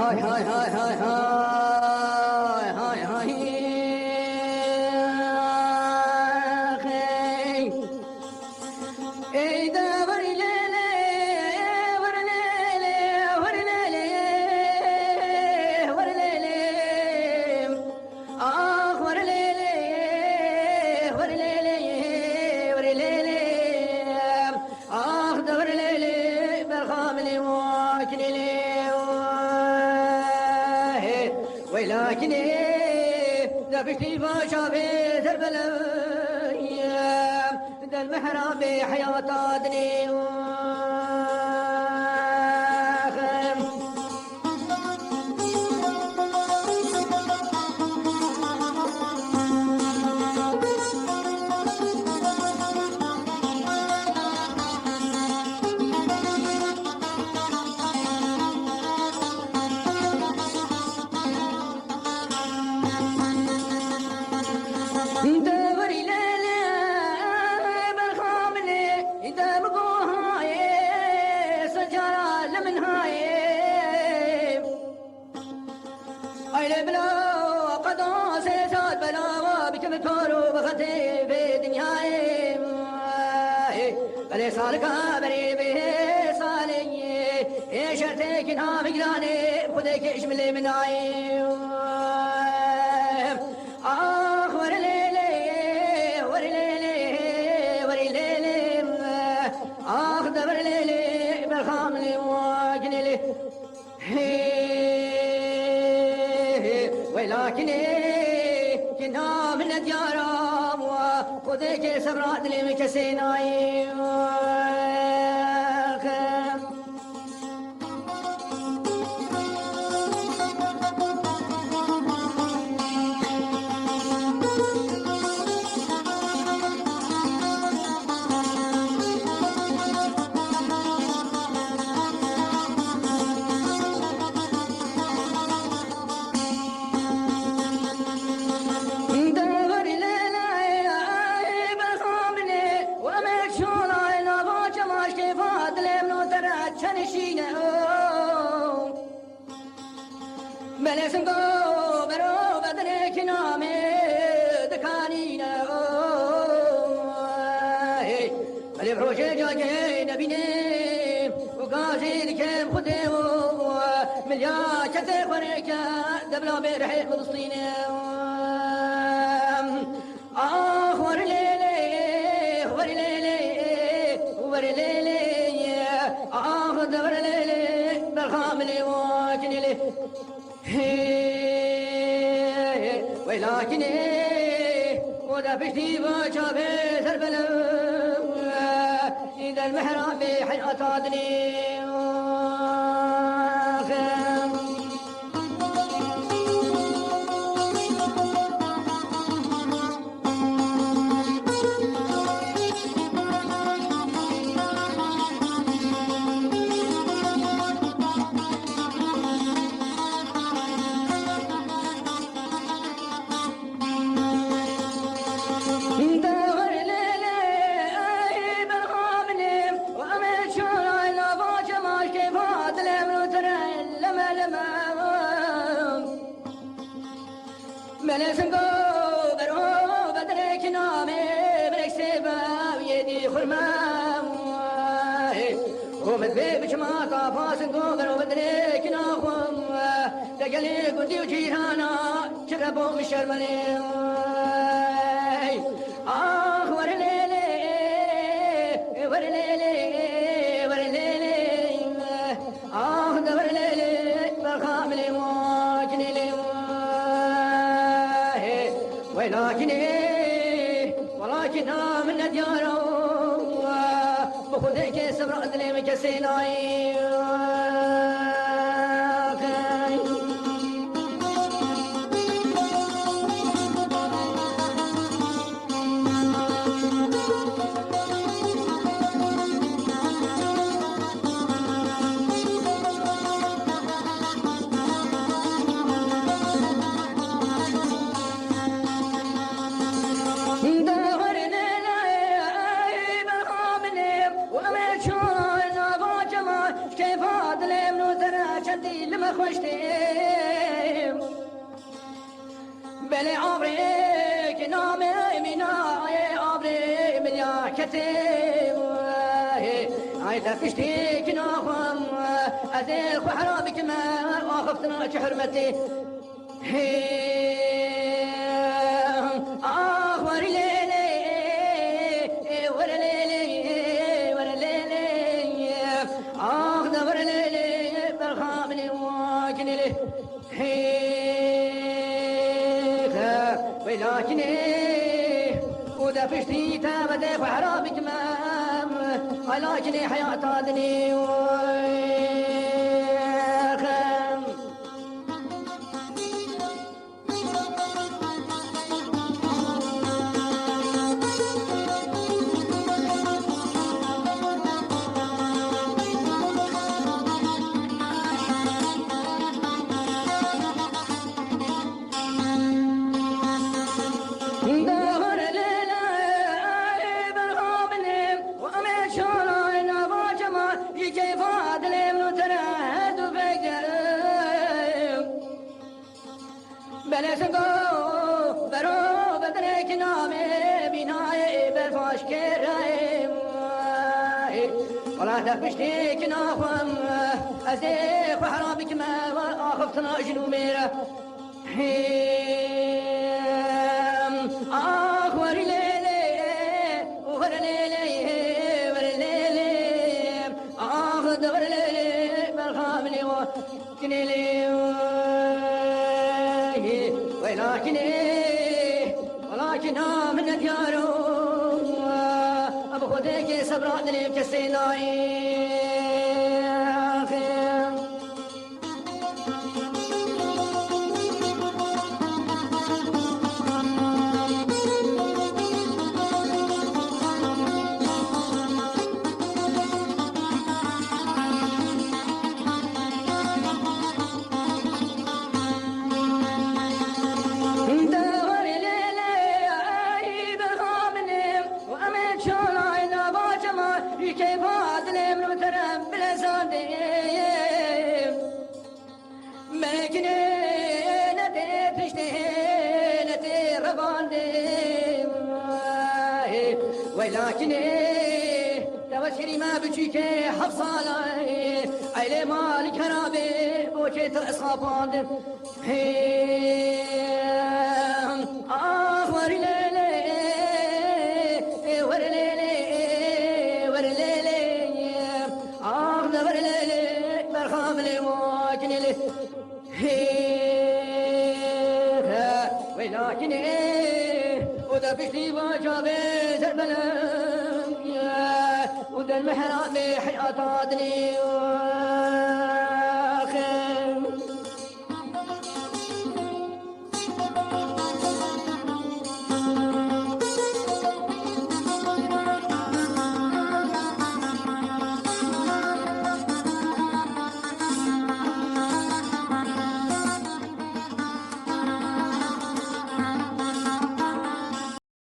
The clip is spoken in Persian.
هاي هاي هاي هاي هاي هاي هاي إذا ورليلي ورليلي ورليلي ورليلي آخ ورليلي ورليلي ورليلي آخ ورليلي بالخامل واكلي ولكن ذبحتي باشا في درب الايام ذا المحراب حياة دني سالكا بري به سالي شرتك نام جاني خدك اشمل من عين اخ ورليلي ورليلي ورليلي اخ دبرليلي بالخامل واجنلي ولكن كنا من الديار وخذك سبرات لي مكسيناي بلسم قو برو بدنك نامي دكانينا بلي بروش جاجي نبيني وقاسي لكم خدي مليا شتي خوريكا دبلا برحي فلسطين آخ ورليلي ورليلي ورليلي آخ دبرليلي بالخامل واجنلي ولكن وذبحتي باشا في درب إذا المحراب حياة دني بلسم قو برو بدرك نامي برك سيبا ويدي خرمام ومدبي بشما طافاس قو برو بدرك ناخم دقلي قدي وجيهانا شربوا من الشرملي آخ ورليلي ورليلي ورليلي آخ دورليلي بالخامل واجنلي ولكن من الديار بخذك سبرات لي مكسيناي كيف دلم نوزنا شدي لما خوشتیم بلي عبرك نامي مناي عبري من يا كتيم عايز تشتيك ناخم أزيل خحرابك ما أخفتنا حرمتي ورا ليلي ورا ليلي ورا ليلي ورا ليلي برخامني واجني لي ولكني وذا فشتي تابدي وحرابك مام ولكني حياة دني وخم بلسقو برو بدرك نامي بناي بالفاش كرايم ولا تفشتيك ناخم أزيخ وحرابك ما أخفتنا جنوميرة وري ليلي وري ليلي وري ليلي دور ليلي بالخامني وكنيلي ولكن من ديارو أبو خديك صبرات لي بكسيناي ولكن توسري ما بجيك حفصالي عيلي مالك هرابي بوكيت الإصابات وري ليلي وري ليلي وري ليلي وري ليلي برخام لي واكن لي ولكن وذا بشتي وجابي زربلم وذا المحراب حياة عدني